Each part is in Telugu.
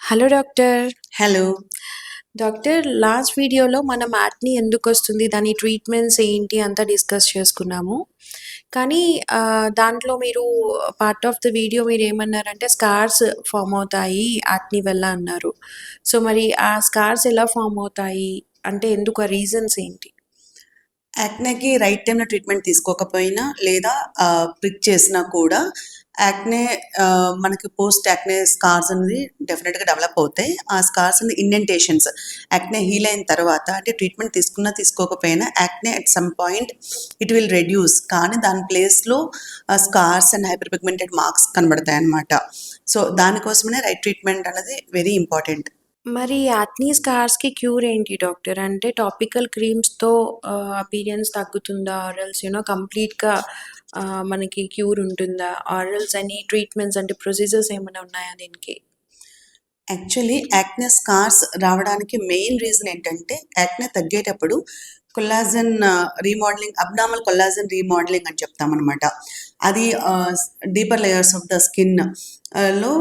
Hello doctor. Hello. Doctor, last వీడియోలో మనం యాక్ని ఎందుకొస్తుంది, దాని ట్రీట్మెంట్స్ ఏంటి అంతా డిస్కస్ చేసుకున్నాము. కానీ దాంట్లో మీరు పార్ట్ ఆఫ్ ద వీడియో మీరేమన్నారంటే స్కార్స్ ఫార్మ్ అవుతాయి యాక్ని వల్ల అన్నారు. సో మరి ఆ స్కార్స్ ఎలా ఫార్మ్ అవుతాయి? అంటే ఎందుకు? ఆ రీజన్స్ ఏంటి? యాక్నేకి రైట్ టైంలో ట్రీట్మెంట్ తీసుకోకపోయినా లేదా ప్రిక్ చేసినా కూడా యాక్నే మనకి పోస్ట్ యాక్నే స్కార్స్ అనేది డెఫినెట్గా డెవలప్ అవుతాయి. ఆ స్కార్స్ అనేది ఇండెంటేషన్స్ యాక్నే హీల్ అయిన తర్వాత అంటే ట్రీట్మెంట్ తీసుకున్నా తీసుకోకపోయినా acne at some point it will reduce, కానీ దాని ప్లేస్లో scars and hyperpigmented marks కనబడతాయి అన్నమాట. సో దానికోసమనే రైట్ ట్రీట్మెంట్ అనేది వెరీ ఇంపార్టెంట్. మరి యాక్నీ స్కార్స్‌కి క్యూర్ ఏంటి డాక్టర్? అంటే టాపికల్ క్రీమ్స్‌తో అపియరెన్స్ తగ్గుతుందా? ఆర్ ఎల్స్ కంప్లీట్‌గా మనకి క్యూర్ ఉంటుందా? ఆర్ ఎల్స్ ఎనీ ట్రీట్మెంట్స్ అంటే ప్రొసీజర్స్ ఏమైనా ఉన్నాయా దీనికి? యాక్చువల్లీ యాక్నే స్కార్స్ రావడానికి మెయిన్ రీజన్ ఏంటంటే యాక్నే తగ్గేటప్పుడు collagen remodelling, abnormal collagen remodelling అని చెప్తామన్నమాట. అది deeper layers of the skin లో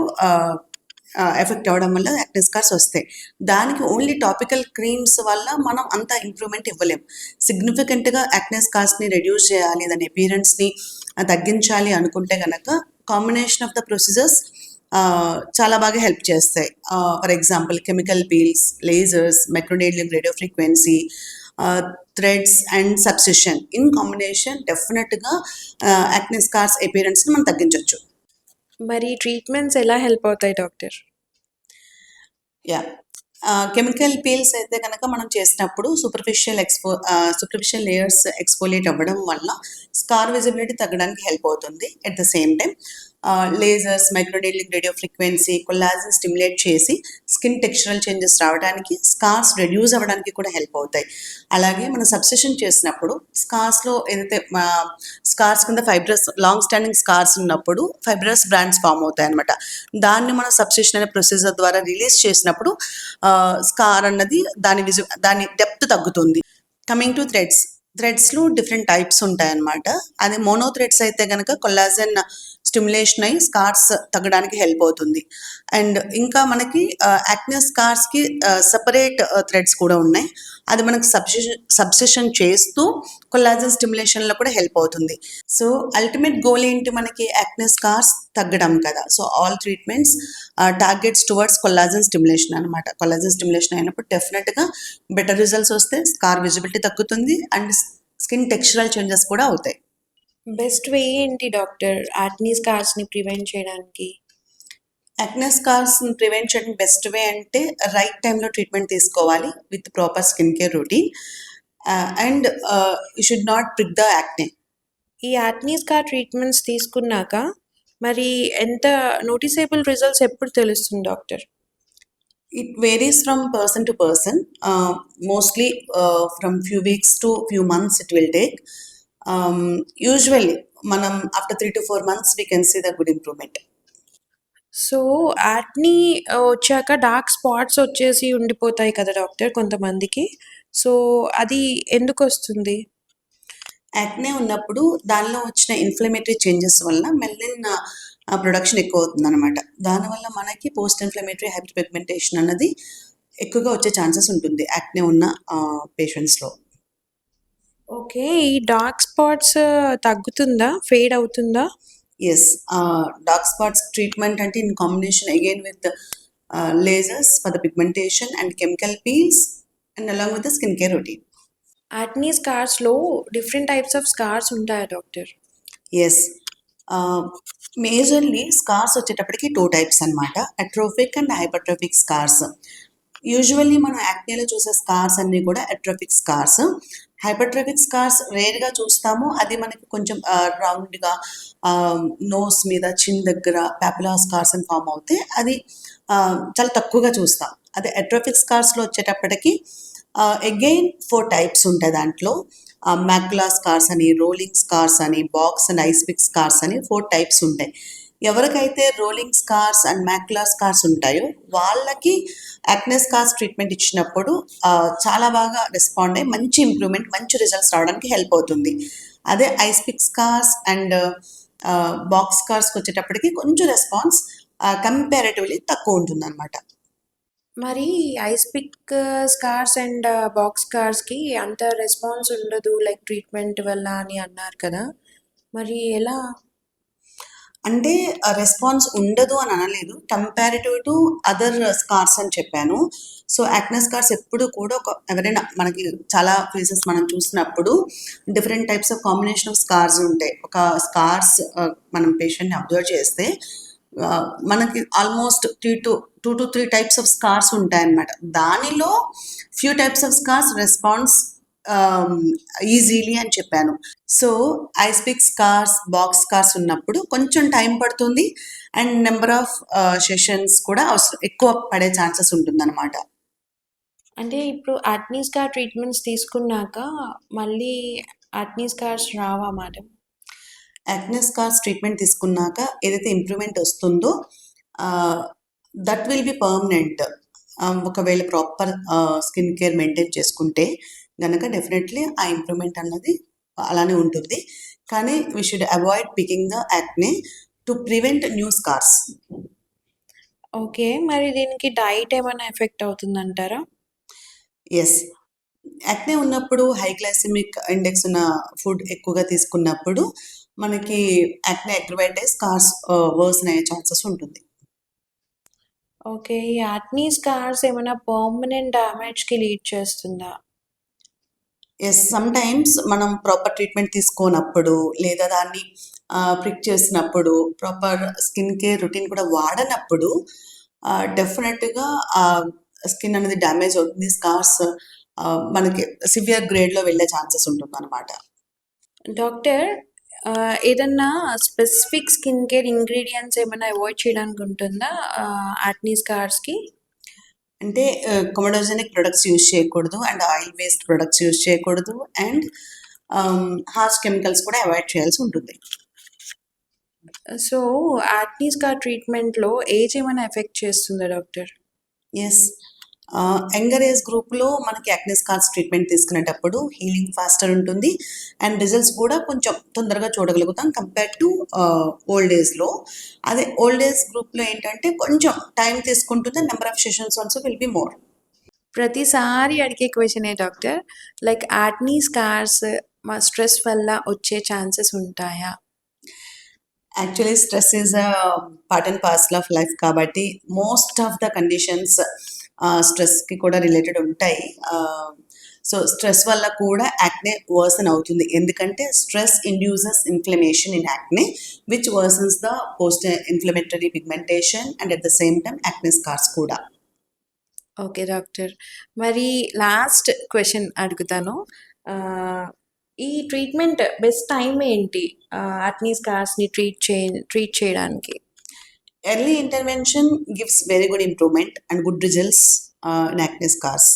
ఎఫెక్ట్ అవ్వడం వల్ల యాక్నే స్కార్స్ వస్తాయి. దానికి ఓన్లీ టాపికల్ క్రీమ్స్ వల్ల మనం అంత ఇంప్రూవ్మెంట్ ఇవ్వలేం. సిగ్నిఫికెంట్గా యాక్నే స్కార్స్ని రెడ్యూస్ చేయాలి, దాని అపియరెన్స్ని తగ్గించాలి అనుకుంటే కనుక కాంబినేషన్ ఆఫ్ ద ప్రొసీజర్స్ చాలా బాగా హెల్ప్ చేస్తాయి. For example chemical peels, lasers, microneedling radio frequency, threads and subcision in combination డెఫినెట్గా యాక్నే స్కార్స్ అపియరెన్స్ని మనం తగ్గించవచ్చు. మరి ట్రీట్మెంట్స్ ఎలా హెల్ప్ అవుతాయి డాక్టర్? యా, కెమికల్ పీల్స్ అయితే కనుక మనం చేసినప్పుడు సూపర్ఫిషియల్ లేయర్స్ ఎక్స్ఫోలియేట్ అవ్వడం వల్ల స్కార్ విజిబిలిటీ తగ్గడానికి హెల్ప్ అవుతుంది. At the same time lasers, microneedling radio frequency, collagen stimulate చేసి స్కిన్ టెక్స్చరల్ చేంజెస్ రావడానికి, స్కార్స్ రెడ్యూస్ అవ్వడానికి కూడా హెల్ప్ అవుతాయి. అలాగే మనం సబ్స్టిషన్ చేసినప్పుడు స్కార్స్లో ఏదైతే స్కార్స్ కింద ఫైబ్రస్ లాంగ్ స్టాండింగ్ స్కార్స్ ఉన్నప్పుడు ఫైబ్రస్ బ్రాండ్స్ ఫామ్ అవుతాయి అనమాట. దాన్ని మనం సబ్స్టిషన్ అనే ప్రొసీజర్ ద్వారా రిలీజ్ చేసినప్పుడు స్కార్ అన్నది దాని డెప్త్ తగ్గుతుంది. కమింగ్ టు థ్రెడ్స్లో డిఫరెంట్ టైప్స్ ఉంటాయన్నమాట. అది మోనో థ్రెడ్స్ అయితే కనుక కొల్లాజన్ స్టిమ్యులేషన్ అయ్యి స్కార్స్ తగ్గడానికి హెల్ప్ అవుతుంది. అండ్ ఇంకా మనకి యాక్నే స్కార్స్కి సపరేట్ థ్రెడ్స్ కూడా ఉన్నాయి. అది మనకి సబ్సిషన్ చేస్తూ కొల్లాజన్ స్టిమ్యులేషన్లో కూడా హెల్ప్ అవుతుంది. సో అల్టిమేట్ గోల్ ఏంటి, మనకి యాక్నే స్కార్స్ తగ్గడం కదా. So all treatments targets towards collagen stimulation అనమాట. కొల్లాజన్ స్టిమ్యులేషన్ అయినప్పుడు డెఫినెట్గా బెటర్ రిజల్ట్స్ వస్తే స్కార్ విజిబిలిటీ తగ్గుతుంది అండ్ స్కిన్ టెక్స్చరల్ చేంజెస్ కూడా అవుతాయి. బెస్ట్ వే ఏంటి డాక్టర్ యాక్నీ స్కార్స్‌ని ప్రివెంట్ చేయడానికి? యాక్నే స్కార్స్ని ప్రివెంట్ చేయడం బెస్ట్ వే అంటే రైట్ టైంలో ట్రీట్మెంట్ తీసుకోవాలి with proper skin care routine and you should not prick the acne. ఈ యాక్నీ స్కార్ ట్రీట్మెంట్స్ తీసుకున్నాక మరి ఎంత నోటిసేబుల్ రిజల్ట్స్ ఎప్పుడు తెలుస్తుంది doctor? It varies from person to person. Mostly from few weeks to few months it will take. Usually, manam after 3 to 4 months we can see the good improvement. So acne వచ్చాక డార్క్ స్పాట్స్ వచ్చేసి ఉండిపోతాయి కదా డాక్టర్ కొంతమందికి. సో అది ఎందుకొస్తుంది? యాక్నే ఉన్నప్పుడు దానిలో వచ్చిన ఇన్ఫ్లమేటరీ చేంజెస్ వల్ల మెల్లిన్ ప్రొడక్షన్ ఎక్కువ అవుతుంది అనమాట. దానివల్ల మనకి పోస్ట్ ఇన్ఫ్లమేటరీ హైపర్ పిగ్మెంటేషన్ అన్నది ఎక్కువగా వచ్చే ఛాన్సెస్ ఉంటుంది యాక్నే ఉన్న పేషెంట్స్లో. ఓకే. ఈ డార్క్ స్పాట్స్ తగ్గుతుందా? ఫేడ్ అవుతుందా? ఎస్, డార్క్ స్పాట్స్ ట్రీట్మెంట్ అంటే in combination again with lasers for the pigmentation and chemical peels and along with the skincare routine. Acne స్కార్స్‌లో డిఫరెంట్ టైప్స్ ఆఫ్ స్కార్స్ ఉంటాయా డాక్టర్? ఎస్, మేజర్లీ స్కార్స్ వచ్చేటప్పటికి 2 టైప్స్ అనమాట, atrophic and hypertrophic scars. Usually మనం యాక్నేలో చూసే స్కార్స్ అన్నీ కూడా అట్రోఫిక్ స్కార్స్. హైపర్ట్రోఫిక్ స్కార్స్ రేర్గా చూస్తాము. అది మనకి కొంచెం రౌండ్గా నోస్ మీద, చిన్ దగ్గర పాపులా స్కార్స్ అని ఫామ్ అవుతాయి. అది చాలా తక్కువగా చూస్తాం. అదే అట్రోఫిక్ స్కార్స్లో వచ్చేటప్పటికి అగైన్ 4 టైప్స్ ఉంటాయి దాంట్లో. మ్యాక్యులా స్కార్స్ అని, రోలింగ్ స్కార్స్ అని, box and ice pick scars అని 4 టైప్స్ ఉంటాయి. ఎవరికైతే rolling scars and macula scars ఉంటాయో వాళ్ళకి యాక్నే స్కార్స్ ట్రీట్మెంట్ ఇచ్చినప్పుడు చాలా బాగా రెస్పాండ్ అయ్యి మంచి ఇంప్రూవ్మెంట్, మంచి రిజల్ట్స్ రావడానికి హెల్ప్ అవుతుంది. అదే ice pick scars and box స్కార్స్కి వచ్చేటప్పటికి కొంచెం రెస్పాన్స్ కంపారేటివ్లీ తక్కువ ఉంటుంది అనమాట. మరి ice pick scars and box స్కార్స్‌కి అంత రెస్పాన్స్ ఉండదు లైక్ ట్రీట్మెంట్ వల్ల అని అన్నారు కదా! మరి ఎలా? అంటే రెస్పాన్స్ ఉండదు అని అనలేదు. కంపారిటివ్ టు అదర్ స్కార్స్ అని చెప్పాను. సో, యాక్నే స్కార్స్ ఎప్పుడు కూడా ఎవరైనా మనకి చాలా ఫేసెస్ మనం చూసినప్పుడు different types of combination of scars ఉంటాయి. ఒక స్కార్స్ మనం పేషెంట్‌ని అబ్జర్వ్ చేస్తే మనకి almost 2 to 3 types of scars ఉంటాయన్నమాట. దానిలో few types of scars response easily అని చెప్పాను. So, ice pick scars, box scars ఉన్నప్పుడు కొంచెం టైం పడుతుంది. అండ్ నెంబర్ ఆఫ్ సెషన్స్ కూడా ఎక్కువ పడే ఛాన్సెస్ ఉంటుందన్నమాట. అంటే ఇప్పుడు యాక్నీ స్కార్ ట్రీట్మెంట్స్ తీసుకున్నాక మళ్ళీ యాక్నీ స్కార్స్ రావా మేడం? యాక్నే స్కార్స్ ట్రీట్మెంట్ తీసుకున్నాక ఏదైతే ఇంప్రూవ్మెంట్ వస్తుందో దట్ విల్ బి పర్మనెంట్. ఒకవేళ ప్రాపర్ స్కిన్ కేర్ మెయింటైన్ చేసుకుంటే గనక డెఫినెట్లీ ఆ ఇంప్రూవ్మెంట్ అన్నది అలానే ఉంటుంది. కానీ we should avoid picking the acne to prevent new scars. Okay. మరి దీనికి డైట్ ఏమైనా ఎఫెక్ట్ అవుతుందంటారా? ఎస్, యాక్నే ఉన్నప్పుడు హై గ్లైసెమిక్ ఇండెక్స్ ఉన్న ఫుడ్ ఎక్కువగా తీసుకున్నప్పుడు మనకి యాక్నే అగ్రవేట్ అయ్యి స్కార్స్ వర్సన్ అయ్యే ఛాన్సెస్ ఉంటుంది. ఓకే. ఈ యాక్నీ స్కార్స్ ఏమైనా పర్మనెంట్ డ్యామేజ్‌కి లీడ్ చేస్తుందా? ఎస్, సమ్ టైమ్స్ మనం ప్రాపర్ ట్రీట్మెంట్ తీసుకోనప్పుడు లేదా దాన్ని ప్రిక్ చేసినప్పుడు ప్రాపర్ స్కిన్ కేర్ రొటీన్ కూడా వాడనప్పుడు డెఫినెట్గా స్కిన్ అనేది డ్యామేజ్ అవుతుంది. స్కార్స్ మనకి సివియర్ గ్రేడ్లో వెళ్ళే ఛాన్సెస్ ఉంటుంది అనమాట. డాక్టర్ ఏదన్నా స్పెసిఫిక్ స్కిన్ కేర్ ఇంగ్రీడియెంట్స్ ఏమైనా అవాయిడ్ చేయడానికి ఉంటుందా యాక్నీ స్కార్స్‌కి? అంటే కొమడోజెనిక్ ప్రొడక్ట్స్ యూజ్ చేయకూడదు and oil based products use చేయకూడదు అండ్ హార్ష్ కెమికల్స్ కూడా అవాయిడ్ చేయాల్సి ఉంటుంది. సో, యాక్నీ స్కార్ ట్రీట్మెంట్‌లో ఏజ్ ఏమైనా ఎఫెక్ట్ చేస్తుందా డాక్టర్? ఎస్, యంగర్ ఏజ్ గ్రూప్లో మనకి యాక్నే స్కార్స్ ట్రీట్మెంట్ తీసుకునేటప్పుడు హీలింగ్ ఫాస్టర్ ఉంటుంది అండ్ రిజల్ట్స్ కూడా కొంచెం తొందరగా చూడగలుగుతాం కంపేర్ టు ఓల్డ్ ఏజ్లో. అదే ఓల్డ్ ఏజ్ గ్రూప్లో ఏంటంటే కొంచెం టైం తీసుకుంటుంది. Number of sessions also will be more. ప్రతిసారి అడిగే క్వెషనే doctor. Like acne scars stress వల్ల వచ్చే ఛాన్సెస్ ఉంటాయా? Actually stress is a part and parcel of life కాబట్టి మోస్ట్ ఆఫ్ ద కండిషన్స్ స్ట్రెస్కి కూడా రిలేటెడ్ ఉంటాయి. సో స్ట్రెస్ వల్ల కూడా యాక్నే వర్సన్ అవుతుంది. ఎందుకంటే stress induces inflammation in acne which worsens the post inflammatory pigmentation and at the same time acne scars కూడా. Okay doctor. మరి లాస్ట్ క్వెషన్ అడుగుతాను. ఈ ట్రీట్మెంట్ బెస్ట్ టైం ఏంటి? యాక్నీ స్కార్స్‌ని ట్రీట్ చేయడానికి? Early intervention gives very good improvement and good results in acne scars.